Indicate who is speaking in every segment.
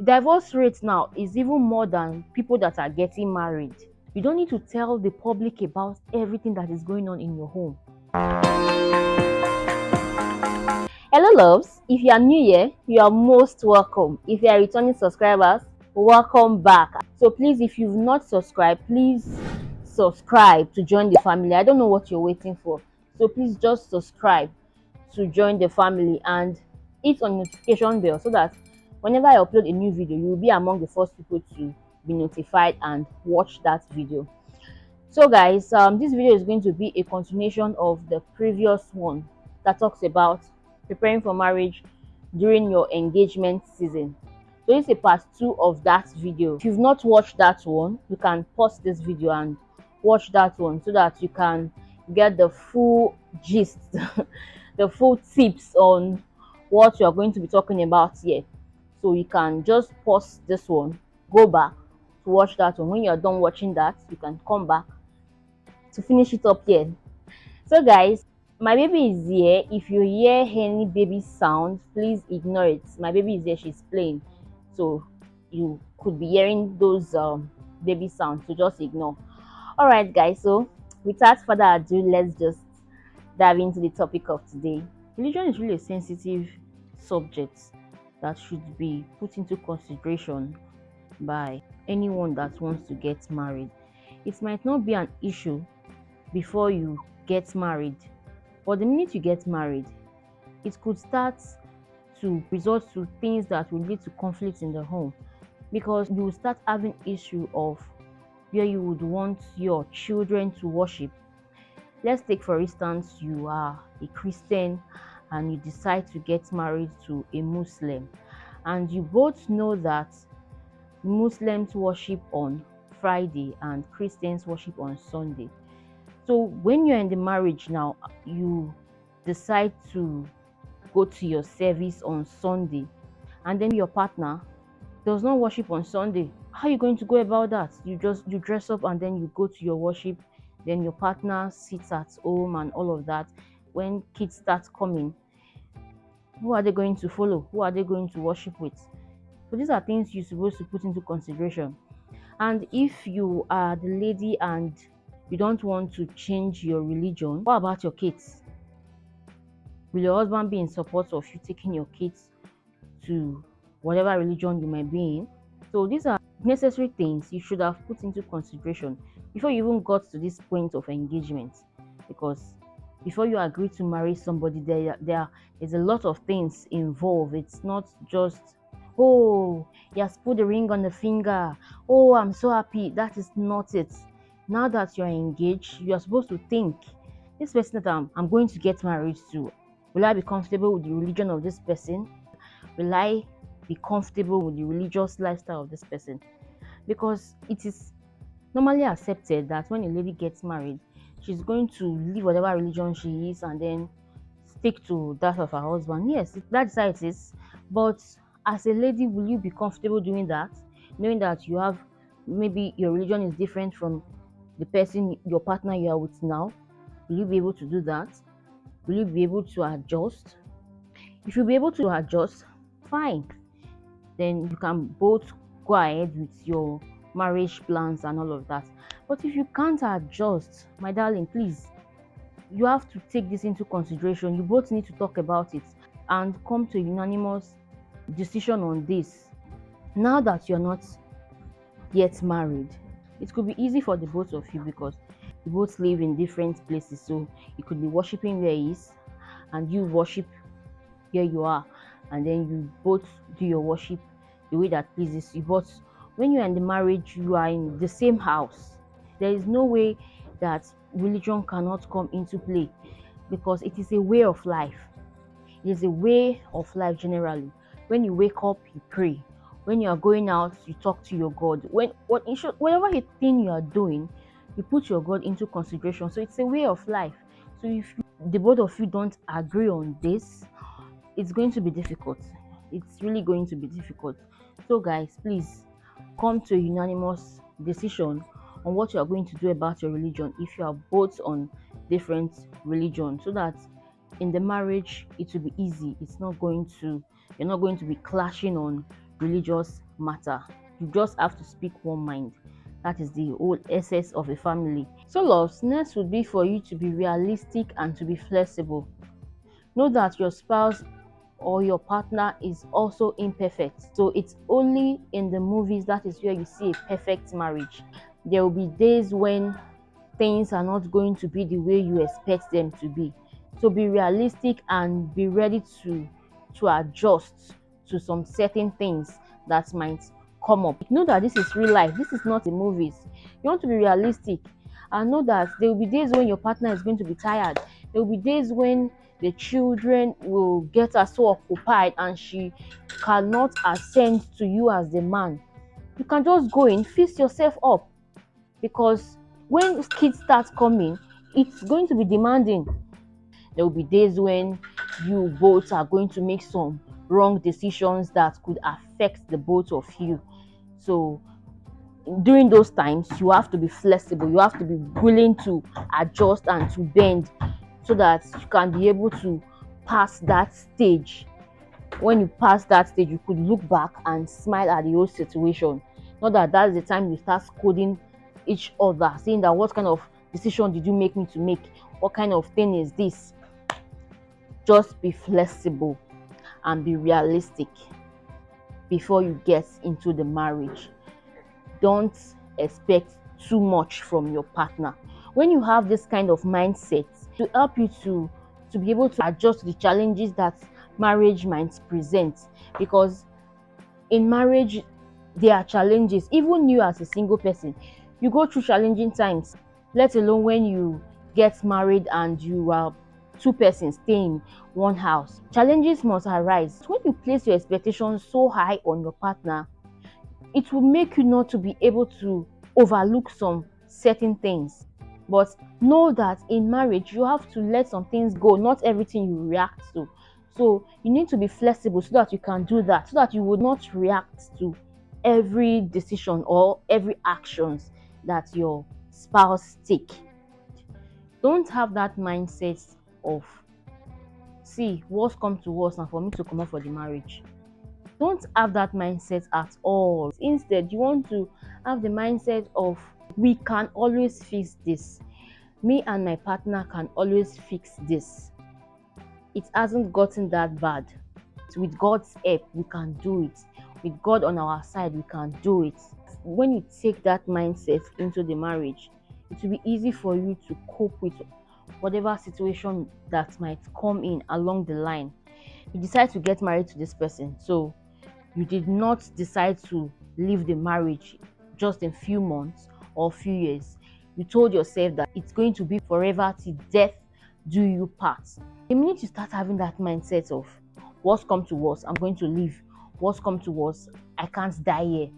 Speaker 1: The divorce rate now is even more than people that are getting married. You don't need to tell the public about everything that is going on in your home. Hello loves, if you are new here, you are most welcome. If you are returning subscribers, welcome back. So please, if you've not subscribed, please subscribe to join the family. I don't know what you're waiting for. So please just subscribe to join the family and hit on notification bell so that whenever I upload a new video, you will be among the first people to be notified and watch that video. So guys, this video is going to be a continuation of the previous one that talks about preparing for marriage during your engagement season. So this is a part 2 of that video. If you've not watched that one, you can pause this video and watch that one so that you can get the full gist the full tips on what you're going to be talking about here. So you can just pause this one, go back to watch that one. When you're done watching that, you can come back to finish it up here. So guys, my baby is here. If you hear any baby sound, please ignore it. My baby is here, she's playing, so you could be hearing those baby sounds, so just ignore. All right guys, so without further ado, let's just dive into the topic of today. Religion is really a sensitive subject that should be put into consideration by anyone that wants to get married. It might not be an issue before you get married, but the minute you get married, it could start to result to things that will lead to conflicts in the home, because you will start having issue of where you would want your children to worship. Let's take for instance, you are a Christian and you decide to get married to a Muslim, and you both know that Muslims worship on Friday and Christians worship on Sunday. So when you're in the marriage now, you decide to go to your service on Sunday, and then your partner does not worship on Sunday. How are you going to go about that? You dress up and then you go to your worship, then your partner sits at home and all of that. When kids start coming, who are they going to follow? Who are they going to worship with? So these are things you're supposed to put into consideration. And if you are the lady and you don't want to change your religion, what about your kids? Will your husband be in support of you taking your kids to whatever religion you might be in? So these are necessary things you should have put into consideration before you even got to this point of engagement, because before you agree to marry somebody, there is a lot of things involved. It's not just, oh, he has put the ring on the finger, oh, I'm so happy. That is not it. Now that you're engaged, you are supposed to think, this person that I'm going to get married to, will I be comfortable with the religion of this person? Will I be comfortable with the religious lifestyle of this person? Because it is normally accepted that when a lady gets married, she's going to leave whatever religion she is and then stick to that of her husband. Yes, that's how it is. But as a lady, will you be comfortable doing that, knowing that you have, maybe your religion is different from the person, your partner you are with now? Will you be able to do that? Will you be able to adjust? If you'll be able to adjust, fine. Then you can both go ahead with your marriage plans and all of that. But if you can't adjust, my darling, please, you have to take this into consideration. You both need to talk about it and come to a unanimous decision on this. Now that you're not yet married, it could be easy for the both of you because you both live in different places. So you could be worshiping where he is and you worship where you are, and then you both do your worship the way that pleases you. But when you're in the marriage, you are in the same house. There is no way that religion cannot come into play, because it is a way of life. It is a way of life generally. When you wake up, you pray. When you are going out, you talk to your God. Whatever thing you are doing, you put your God into consideration. So it's a way of life. So if the both of you don't agree on this, it's going to be difficult. It's really going to be difficult. So guys, please come to a unanimous decision on what you are going to do about your religion if you are both on different religions, so that in the marriage it will be easy. You're not going to be clashing on religious matter. You just have to speak one mind. That is the whole essence of a family. So loves, next would be for you to be realistic and to be flexible. Know that your spouse or your partner is also imperfect. So it's only in the movies that is where you see a perfect marriage. There will be days when things are not going to be the way you expect them to be. So be realistic and be ready to adjust to some certain things that might come up. Know that this is real life. This is not the movies. You want to be realistic and know that there will be days when your partner is going to be tired. There will be days when the children will get her so occupied and she cannot ascend to you as the man. You can just go in, fix yourself up, because when kids start coming, it's going to be demanding. There will be days when you both are going to make some wrong decisions that could affect the both of you. So during those times, you have to be flexible. You have to be willing to adjust and to bend so that you can be able to pass that stage. When you pass that stage, you could look back and smile at the whole situation. Not that that's the time you start scolding each other, saying that what kind of decision did you make me to make? What kind of thing is this? Just be flexible and be realistic before you get into the marriage. Don't expect too much from your partner. When you have this kind of mindset, to help you to be able to adjust to the challenges that marriage might present, because in marriage there are challenges. Even you as a single person, you go through challenging times, let alone when you get married and you are two persons staying in one house. Challenges must arise. When you place your expectations so high on your partner, it will make you not to be able to overlook some certain things. But know that in marriage, you have to let some things go, not everything you react to. So you need to be flexible so that you can do that, so that you would not react to every decision or every actions that your spouse take. Don't have that mindset of, see, what's come to worst and for me to come out for the marriage. Don't have that mindset at all. Instead, you want to have the mindset of, we can always fix this. Me and my partner can always fix this. It hasn't gotten that bad. With God's help, we can do it. With God on our side, we can do it. When you take that mindset into the marriage, it will be easy for you to cope with whatever situation that might come in along the line. You decide to get married to this person, so you did not decide to leave the marriage just in few months or few years. You told yourself that it's going to be forever till death do you part. The minute you start having that mindset of, what's come to worst, I'm going to leave. What's come to worst, I can't die here.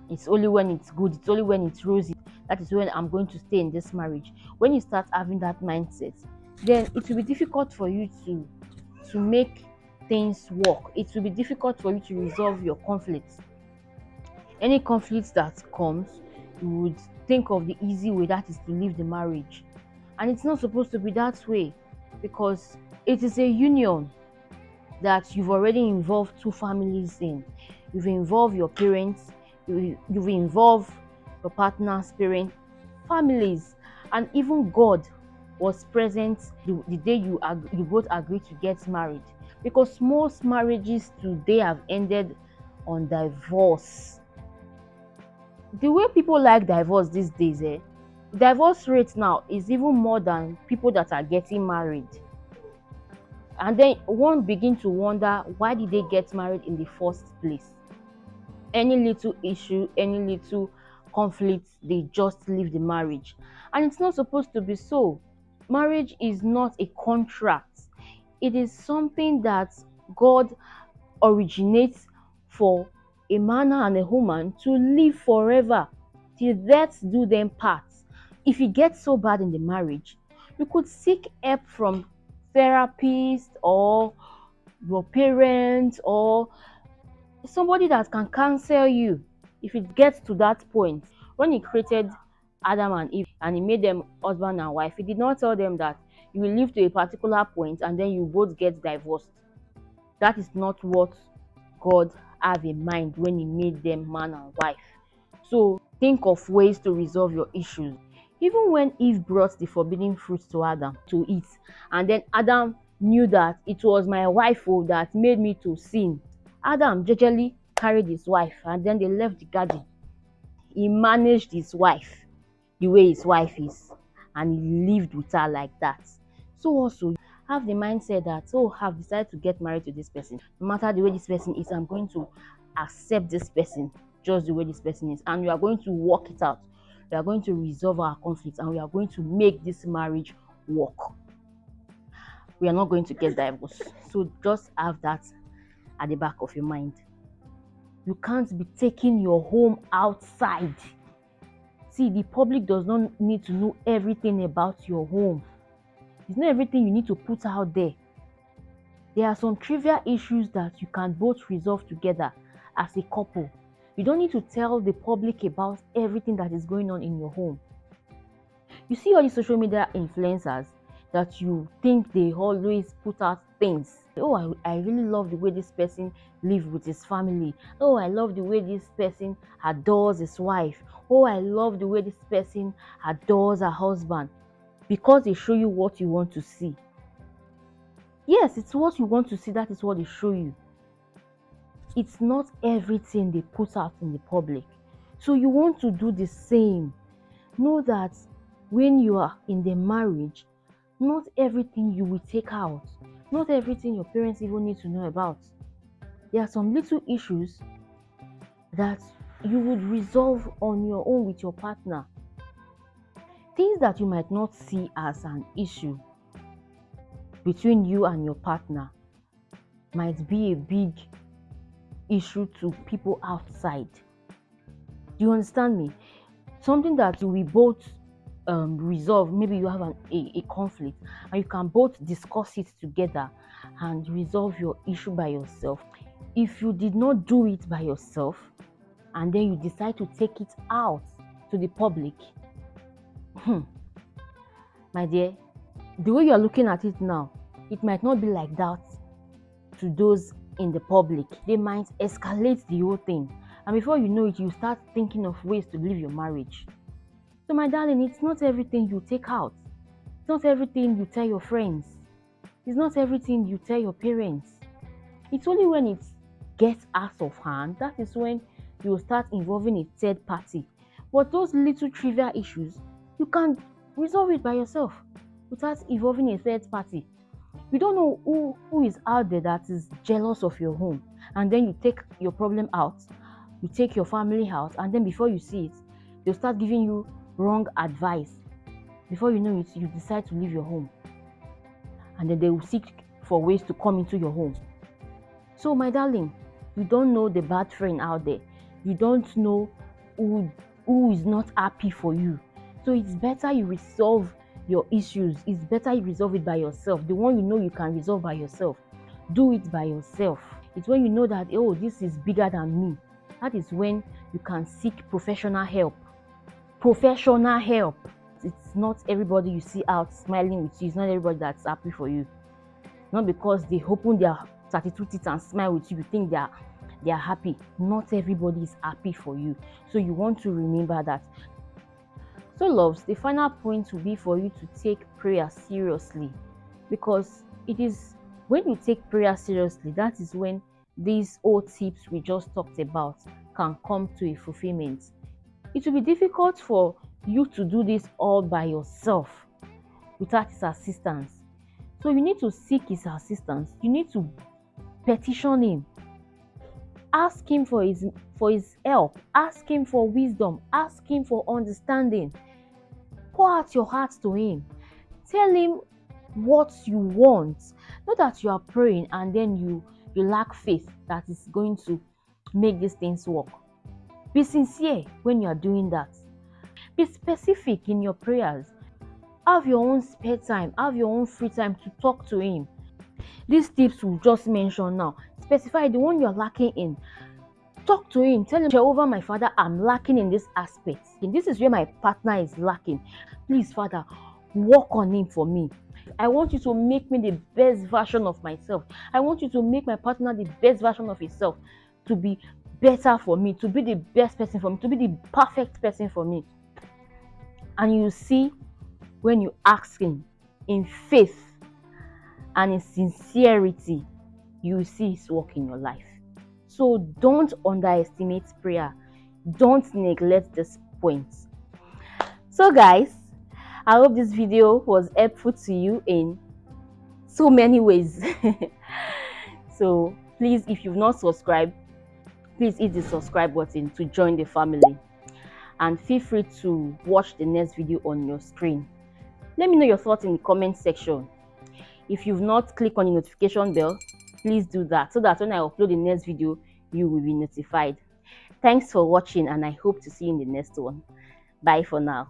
Speaker 1: It's only when it's good, it's only when it's rosy, that is when I'm going to stay in this marriage. When you start having that mindset, then it will be difficult for you to make things work. It will be difficult for you to resolve your conflicts. Any conflict that comes, you would think of the easy way, that is to leave the marriage. And it's not supposed to be that way, because it is a union that you've already involved two families in. You've involved your parents, you've involved your partner's parents, families, and even God was present the day you both agreed to get married. Because most marriages today have ended on divorce. The way people like divorce these days, divorce rate now is even more than people that are getting married. And then one begin to wonder, why did they get married in the first place? Any little issue, any little conflict, they just leave the marriage. And it's not supposed to be so. Marriage is not a contract. It is something that God originates for a man and a woman to live forever till death do them part. If it gets so bad in the marriage, you could seek help from therapists or your parents or somebody that can counsel you. If it gets to that point, when he created Adam and Eve and he made them husband and wife, he did not tell them that you will live to a particular point and then you both get divorced. That is not what God have a mind when he made them man and wife. So think of ways to resolve your issues. Even when Eve brought the forbidden fruit to Adam to eat, and then Adam knew that it was my wife that made me to sin, Adam jejely carried his wife and then they left the garden. He managed his wife the way his wife is, and he lived with her like that. So also have the mindset that, oh, I've decided to get married to this person. No matter the way this person is, I'm going to accept this person just the way this person is, and we are going to work it out. We are going to resolve our conflicts, and we are going to make this marriage work. We are not going to get divorced. So just have that at the back of your mind. You can't be taking your home outside. See, the public does not need to know everything about your home. It's not everything you need to put out there. There are some trivial issues that you can both resolve together as a couple. You don't need to tell the public about everything that is going on in your home. You see all these social media influencers that you think they always put out things. Oh, I really love the way this person lives with his family. Oh, I love the way this person adores his wife. Oh, I love the way this person adores her husband. Because they show you what you want to see. Yes, it's what you want to see. That is what they show you. It's not everything they put out in the public. So you want to do the same. Know that when you are in the marriage, not everything you will take out. Not everything your parents even need to know about. There are some little issues that you would resolve on your own with your partner. Things that you might not see as an issue between you and your partner might be a big issue to people outside. Do you understand me? Something that we both resolve. Maybe you have a conflict and you can both discuss it together and resolve your issue by yourself. If you did not do it by yourself and then you decide to take it out to the public, my dear, the way you are looking at it now, it might not be like that to those in the public. They might escalate the whole thing, and before you know it, you start thinking of ways to leave your marriage. So my darling, it's not everything you take out. It's not everything you tell your friends. It's not everything you tell your parents. It's only when it gets out of hand, that is when you will start involving a third party. But those little trivial issues, you can resolve it by yourself without involving a third party. You don't know who is out there that is jealous of your home, and then you take your problem out, you take your family out, and then before you see it, they'll start giving you wrong advice. Before you know it, you decide to leave your home, and then they will seek for ways to come into your home. So my darling, you don't know the bad friend out there. You don't know who is not happy for you. So it's better you resolve your issues. It's better you resolve it by yourself. The one you know you can resolve by yourself, do it by yourself. It's when you know that, oh, this is bigger than me. That is when you can seek professional help. Professional help. It's not everybody you see out smiling with you. It's not everybody that's happy for you. Not because they open their 32 teeth and smile with you, you think they are happy. Not everybody is happy for you. So you want to remember that. So loves, the final point will be for you to take prayer seriously, because it is when you take prayer seriously, that is when these old tips we just talked about can come to a fulfillment. It will be difficult for you to do this all by yourself without his assistance. So you need to seek his assistance. You need to petition him. Ask him for his help. Ask him for wisdom. Ask him for understanding. Pour out your heart to him. Tell him what you want. Not that you are praying and then you lack faith that is going to make these things work. Be sincere when you are doing that. Be specific in your prayers. Have your own spare time. Have your own free time to talk to him. These tips we'll just mention now. Specify the one you're lacking in. Talk to him. Tell him, Jehovah, my Father, I'm lacking in this aspect. And this is where my partner is lacking. Please, Father, work on him for me. I want you to make me the best version of myself. I want you to make my partner the best version of himself. to be better for me, to be the best person for me, to be the perfect person for me. And you see, when you ask him in faith and in sincerity, you see his work in your life. So don't underestimate prayer. Don't neglect this point. So guys, I hope this video was helpful to you in so many ways. So please, if you've not subscribed, please hit the subscribe button to join the family, and feel free to watch the next video on your screen. Let me know your thoughts in the comment section. If you've not clicked on the notification bell, please do that, so that when I upload the next video, you will be notified. Thanks for watching, and I hope to see you in the next one. Bye for now.